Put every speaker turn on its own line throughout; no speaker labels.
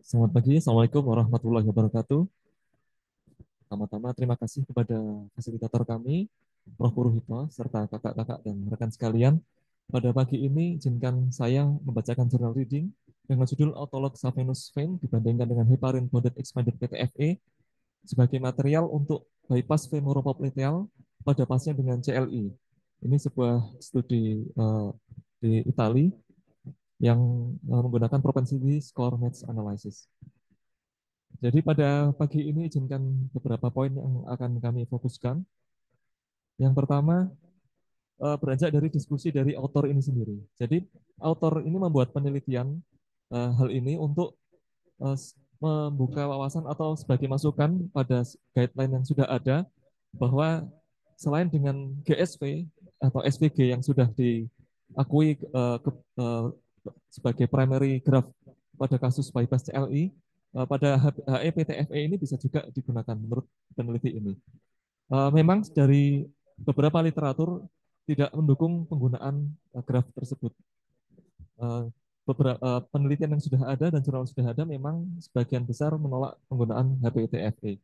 Selamat pagi, Assalamualaikum warahmatullahi wabarakatuh. Pertama-tama terima kasih kepada fasilitator kami, Prof. Puruhito, serta kakak-kakak dan rekan sekalian. Pada pagi ini, izinkan saya membacakan journal reading dengan judul Autolog Saphenous Vein dibandingkan dengan heparin bonded expanded PTFE sebagai material untuk bypass femoropopliteal pada pasien dengan CLI. Ini sebuah studi di Italia yang menggunakan propensity score match analysis. Jadi pada pagi ini izinkan beberapa poin yang akan kami fokuskan. Yang pertama, beranjak dari diskusi dari autor ini sendiri. Jadi autor ini membuat penelitian hal ini untuk membuka wawasan atau sebagai masukan pada guideline yang sudah ada bahwa selain dengan GSV atau SVG yang sudah diakui sebagai primary graph pada kasus bypass CLI, pada HEPTFE ini bisa juga digunakan menurut peneliti ini. Memang dari beberapa literatur tidak mendukung penggunaan graf tersebut. Beberapa penelitian yang sudah ada dan jurnal sudah ada memang sebagian besar menolak penggunaan HPTFE.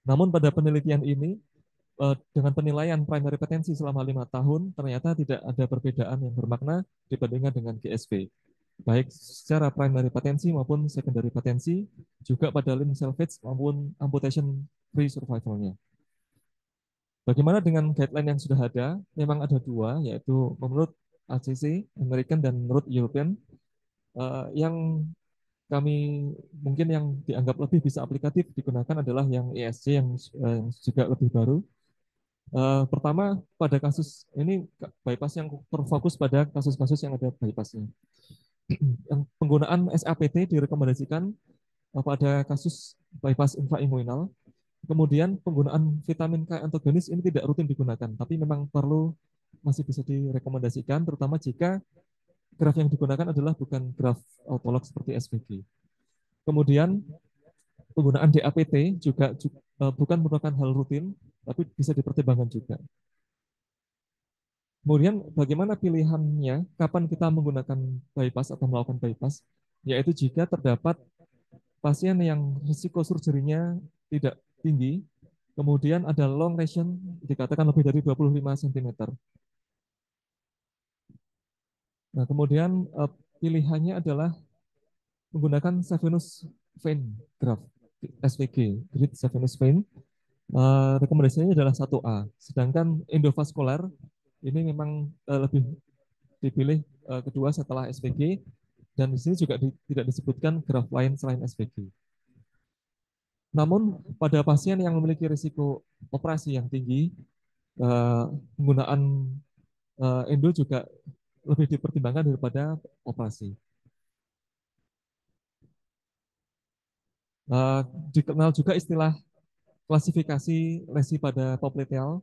Namun pada penelitian ini dengan penilaian primary potensi selama 5 tahun ternyata tidak ada perbedaan yang bermakna dibandingkan dengan GSV. Baik secara primary potensi maupun secondary potensi, juga pada limb salvage maupun amputation free survivalnya. Bagaimana dengan guideline yang sudah ada? Memang ada dua, yaitu menurut ACC, American, dan menurut European, yang kami mungkin yang dianggap lebih bisa aplikatif digunakan adalah yang ESC yang juga lebih baru. Pertama, pada kasus ini bypass yang terfokus pada kasus-kasus yang ada bypassnya. Yang penggunaan SAPT direkomendasikan pada kasus bypass infraimunal. Kemudian penggunaan vitamin K antagonis ini tidak rutin digunakan, tapi memang perlu masih bisa direkomendasikan, terutama jika graf yang digunakan adalah bukan graf autolog seperti SVG. Kemudian penggunaan DAPT juga bukan merupakan hal rutin, tapi bisa dipertimbangkan juga. Kemudian bagaimana pilihannya, kapan kita menggunakan bypass atau melakukan bypass, yaitu jika terdapat pasien yang risiko surgerinya tidak tinggi, kemudian ada long lesion dikatakan lebih dari 25 cm. Nah, kemudian pilihannya adalah menggunakan Saphenous Vein Graft, SVG, Great Saphenous Vein. Rekomendasinya adalah 1A. Sedangkan endovaskular ini memang lebih dipilih kedua setelah SVG, dan di sini juga tidak disebutkan graft lain selain SVG. Namun pada pasien yang memiliki risiko operasi yang tinggi, penggunaan endo juga lebih dipertimbangkan daripada operasi. Uh, Dikenal juga istilah klasifikasi lesi pada popliteal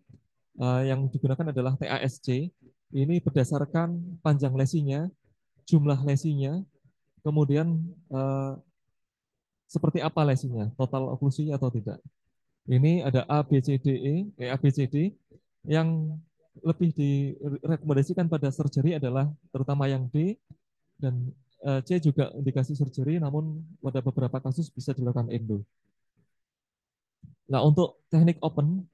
yang digunakan adalah TASC. Ini berdasarkan panjang lesinya, jumlah lesinya, kemudian seperti apa lesinya, total oklusi atau tidak. Ini ada A, B, C, D, A, B, C, D. Yang lebih direkomendasikan pada surgery adalah terutama yang D, dan C juga indikasi surgery, namun pada beberapa kasus bisa dilakukan endo. Nah, untuk teknik open,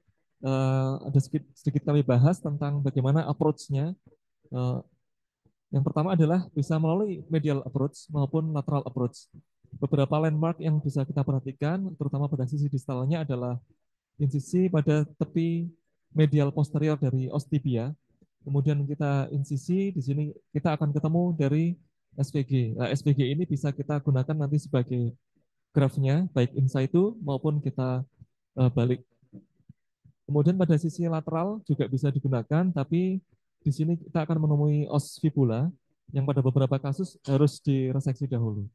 ada sedikit kami bahas tentang bagaimana approach-nya. Eh, yang pertama adalah bisa melalui medial approach maupun lateral approach. Beberapa landmark yang bisa kita perhatikan, terutama pada sisi distalnya adalah insisi pada tepi medial posterior dari os tibia. Kemudian kita insisi, di sini kita akan ketemu dari SVG. Nah, SVG ini bisa kita gunakan nanti sebagai grafnya, baik in situ maupun kita balik. Kemudian pada sisi lateral juga bisa digunakan, tapi di sini kita akan menemui os fibula yang pada beberapa kasus harus direseksi dahulu.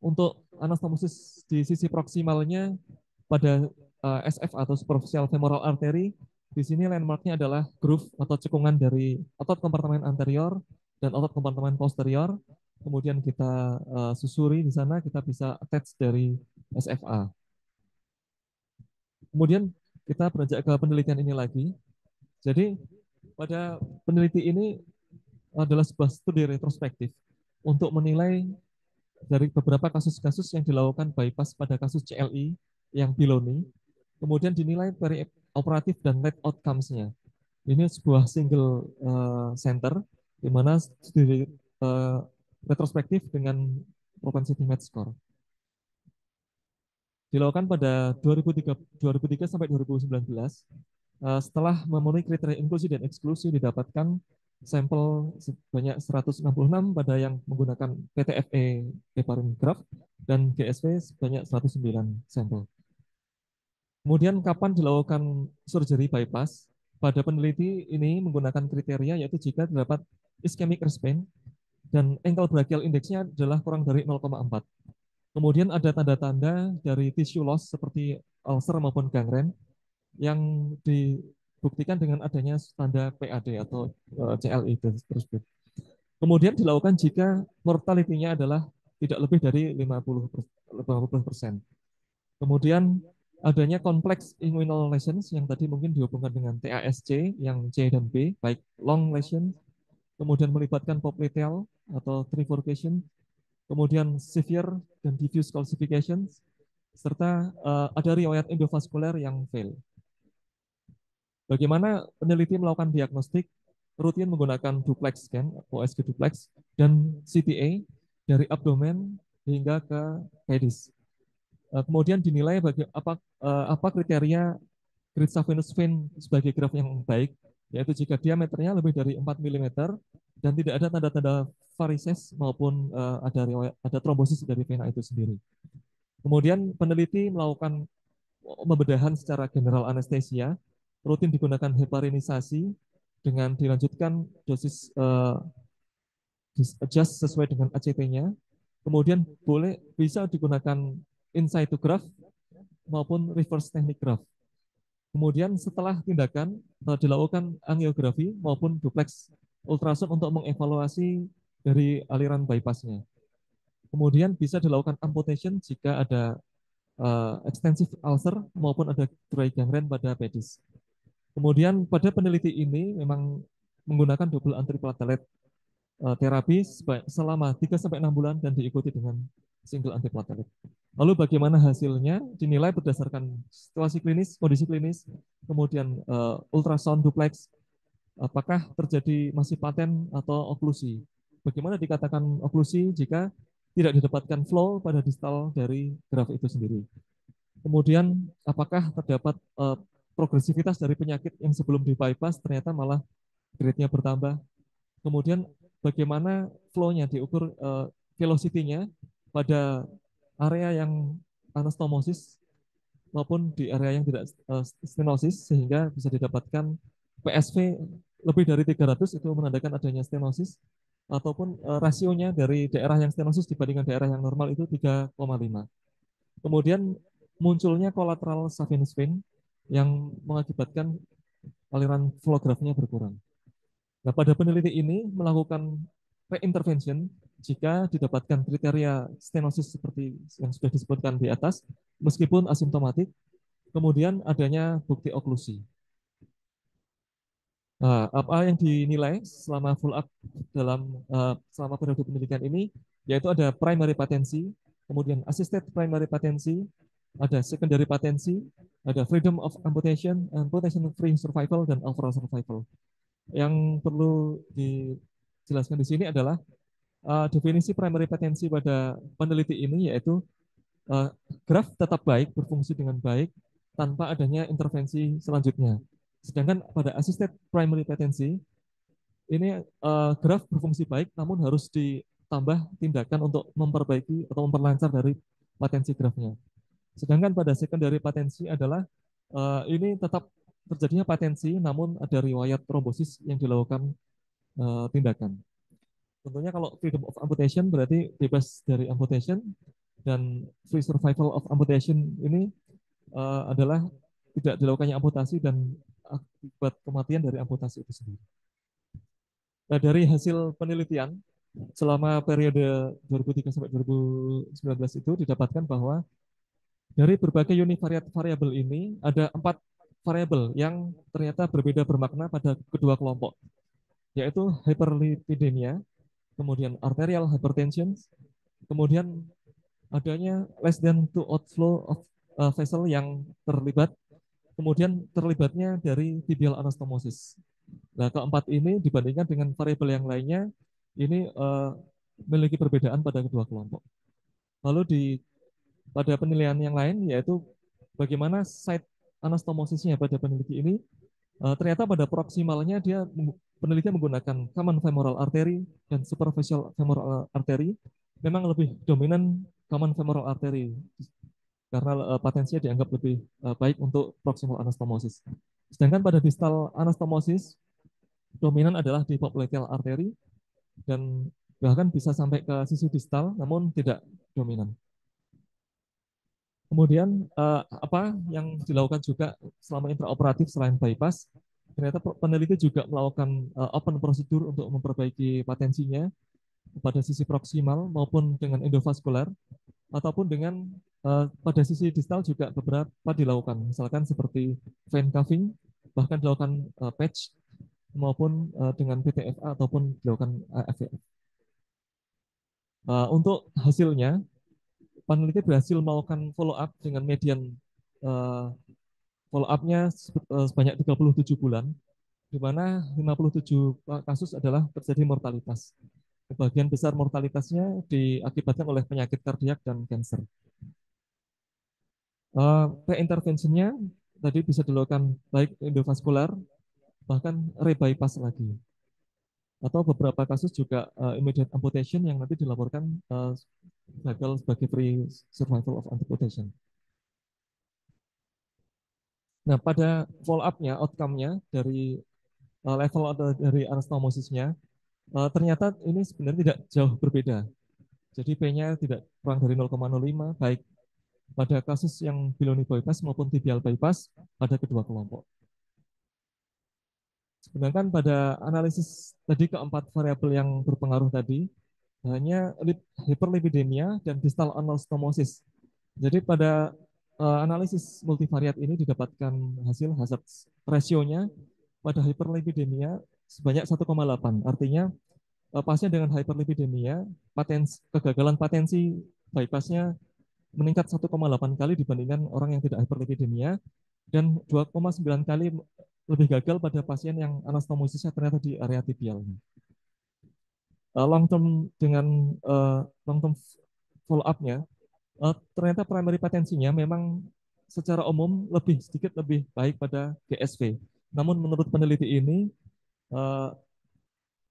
Untuk anastomosis di sisi proksimalnya pada SF atau superficial femoral artery, di sini landmarknya adalah groove atau cekungan dari otot kompartemen anterior dan otot kompartemen posterior. Kemudian kita susuri di sana, kita bisa attach dari SFA. Kemudian kita beranjak ke penelitian ini lagi. Jadi pada peneliti ini adalah sebuah studi retrospektif untuk menilai dari beberapa kasus-kasus yang dilakukan bypass pada kasus CLI yang Biloni, kemudian dinilai operatif dan net outcomes-nya. Ini sebuah single center di mana studi retrospektif dengan propensity match score dilakukan pada 2003 sampai 2019. Setelah memenuhi kriteria inklusi dan eksklusi didapatkan sampel sebanyak 166 pada yang menggunakan PTFE heparin graft dan GSV sebanyak 109 sampel. Kemudian kapan dilakukan surgery bypass? Pada peneliti ini menggunakan kriteria yaitu jika terdapat ischemic response dan ankle brachial indexnya adalah kurang dari 0,4. Kemudian ada tanda-tanda dari tissue loss seperti ulcer maupun gangren yang dibuktikan dengan adanya tanda PAD atau CLI tersebut. Kemudian dilakukan jika mortality-nya adalah tidak lebih dari 50%. Kemudian adanya kompleks inguinal lesions yang tadi mungkin dihubungkan dengan TASC yang C dan B, baik long lesion, kemudian melibatkan popliteal atau trifurcation, kemudian severe dan diffuse calcification, serta ada riwayat endovaskuler yang fail. Bagaimana peneliti melakukan diagnostik? Rutin menggunakan duplex scan, OSG duplex, dan CTA dari abdomen hingga ke pedis. Kemudian dinilai apa kriteria grid saphenous vein sebagai graf yang baik, yaitu jika diameternya lebih dari 4 mm dan tidak ada tanda-tanda varises maupun ada trombosis dari vena itu sendiri. Kemudian peneliti melakukan pembedahan secara general anestesia, rutin digunakan heparinisasi dengan dilanjutkan dosis adjust sesuai dengan ACT-nya. Kemudian bisa digunakan in situ graft maupun reverse technique graft. Kemudian setelah tindakan dilakukan angiografi maupun duplex ultrasound untuk mengevaluasi dari aliran bypassnya. Kemudian bisa dilakukan amputation jika ada extensive ulcer maupun ada dry gangrene pada pedis. Kemudian pada peneliti ini memang menggunakan double antiplatelet terapi selama 3-6 bulan dan diikuti dengan single antiplatelet. Lalu bagaimana hasilnya? Dinilai berdasarkan situasi klinis, kondisi klinis, kemudian ultrasound duplex, apakah terjadi masih paten atau oklusi. Bagaimana dikatakan oklusi jika tidak didapatkan flow pada distal dari graf itu sendiri. Kemudian apakah terdapat progresivitas dari penyakit yang sebelum di bypass ternyata malah grade-nya bertambah. Kemudian bagaimana flow-nya diukur velocity-nya pada area yang anastomosis maupun di area yang tidak stenosis sehingga bisa didapatkan PSV lebih dari 300 itu menandakan adanya stenosis ataupun rasionya dari daerah yang stenosis dibandingkan daerah yang normal itu 3,5. Kemudian munculnya collateral saphenous vein yang mengakibatkan aliran flow grafnya berkurang. Nah, pada peneliti ini melakukan reintervention jika didapatkan kriteria stenosis seperti yang sudah disebutkan di atas, meskipun asimptomatik, kemudian adanya bukti oklusi. Nah, apa yang dinilai selama full up selama periode pendidikan ini, yaitu ada primary patency, kemudian assisted primary patency, ada secondary patency, ada freedom of amputation, amputation free survival, dan overall survival. Yang perlu dijelaskan di sini adalah definisi primary patency pada peneliti ini yaitu graf tetap baik, berfungsi dengan baik tanpa adanya intervensi selanjutnya. Sedangkan pada assisted primary patency ini graf berfungsi baik namun harus ditambah tindakan untuk memperbaiki atau memperlancar dari patensi grafnya. Sedangkan pada secondary patency adalah ini tetap terjadinya patensi namun ada riwayat trombosis yang dilakukan tindakan. Tentunya kalau freedom of amputation berarti bebas dari amputation, dan free survival of amputation ini adalah tidak dilakukannya amputasi dan akibat kematian dari amputasi itu sendiri. Nah, dari hasil penelitian selama periode 2003 sampai 2019 itu didapatkan bahwa dari berbagai univariat variabel ini ada 4 variabel yang ternyata berbeda bermakna pada kedua kelompok, yaitu hyperlipidemia, kemudian arterial hypertension, Kemudian adanya less than two outflow of vessel yang terlibat, kemudian terlibatnya dari tibial anastomosis. Nah, keempat ini dibandingkan dengan variabel yang lainnya, ini memiliki perbedaan pada kedua kelompok. Lalu pada penilaian yang lain, yaitu bagaimana site anastomosisnya pada peneliti ini, ternyata pada proksimalnya peneliti menggunakan common femoral artery dan superficial femoral artery, memang lebih dominan common femoral artery karena potensinya dianggap lebih baik untuk proximal anastomosis. Sedangkan pada distal anastomosis dominan adalah di popliteal artery dan bahkan bisa sampai ke sisi distal namun tidak dominan. Kemudian apa yang dilakukan juga selama intraoperatif selain bypass, ternyata peneliti juga melakukan open prosedur untuk memperbaiki patensinya pada sisi proksimal maupun dengan endovaskular ataupun dengan pada sisi distal juga beberapa dilakukan, misalkan seperti vein cuffing, bahkan dilakukan patch maupun dengan PTFA ataupun dilakukan AFF. Untuk hasilnya, peneliti berhasil melakukan follow up dengan median follow up-nya sebanyak 37 bulan, di mana 57 kasus adalah terjadi mortalitas. Sebagian besar mortalitasnya diakibatkan oleh penyakit kardiak dan kanker. Pre-interventionnya tadi bisa dilakukan baik endovaskular, bahkan rebypass lagi. Atau beberapa kasus juga immediate amputation yang nanti dilaporkan gagal sebagai free survival of amputation. Nah, pada follow up-nya, outcome-nya dari level atau dari anastomosisnya, ternyata ini sebenarnya tidak jauh berbeda. Jadi P-nya tidak kurang dari 0,05, baik pada kasus yang biloni bypass maupun tibial bypass pada kedua kelompok. Sedangkan pada analisis tadi keempat variabel yang berpengaruh tadi, hanya hiperlipidemia dan distal anastomosis. Jadi pada analisis multivariat ini didapatkan hasil hazard ratio-nya pada hiperlipidemia sebanyak 1,8. Artinya pasien dengan hyperlipidemia, kegagalan patensi bypassnya meningkat 1,8 kali dibandingkan orang yang tidak hyperlipidemia dan 2,9 kali lebih gagal pada pasien yang anastomosisnya ternyata di area tibialnya. Long term dengan long term follow up-nya, ternyata primary patensinya memang secara umum sedikit lebih baik pada GSV. Namun menurut peneliti ini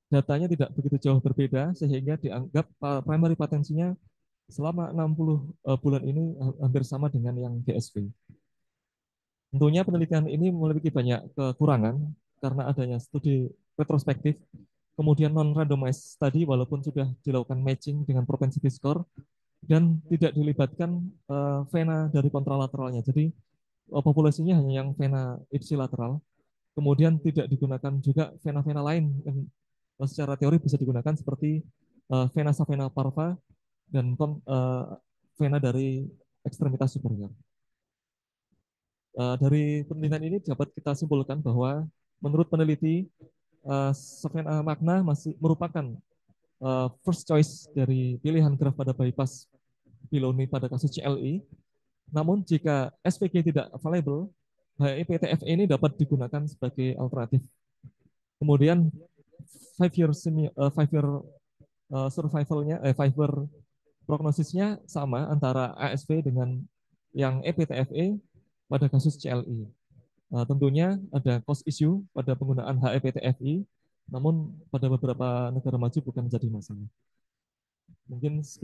datanya tidak begitu jauh berbeda sehingga dianggap primary patensinya selama 60 bulan ini hampir sama dengan yang GSV. Tentunya penelitian ini memiliki banyak kekurangan karena adanya studi retrospektif, kemudian non-randomized study walaupun sudah dilakukan matching dengan propensity score, dan tidak dilibatkan vena dari kontralateralnya. Jadi populasinya hanya yang vena ipsilateral, kemudian tidak digunakan juga vena-vena lain yang secara teori bisa digunakan seperti vena savena parva dan vena dari ekstremitas superior. Dari penelitian ini dapat kita simpulkan bahwa menurut peneliti, savena magna masih merupakan first choice dari pilihan graft pada bypass biloni pada kasus CLI. Namun jika SVG tidak available, HIPTF ini dapat digunakan sebagai alternatif. Kemudian 5-year survivalnya, 5-year prognosisnya sama antara ASV dengan yang EPTFE pada kasus CLI. Tentunya ada cost issue pada penggunaan HEPTFI, namun pada beberapa negara maju bukan menjadi masalah. Mungkin sekian.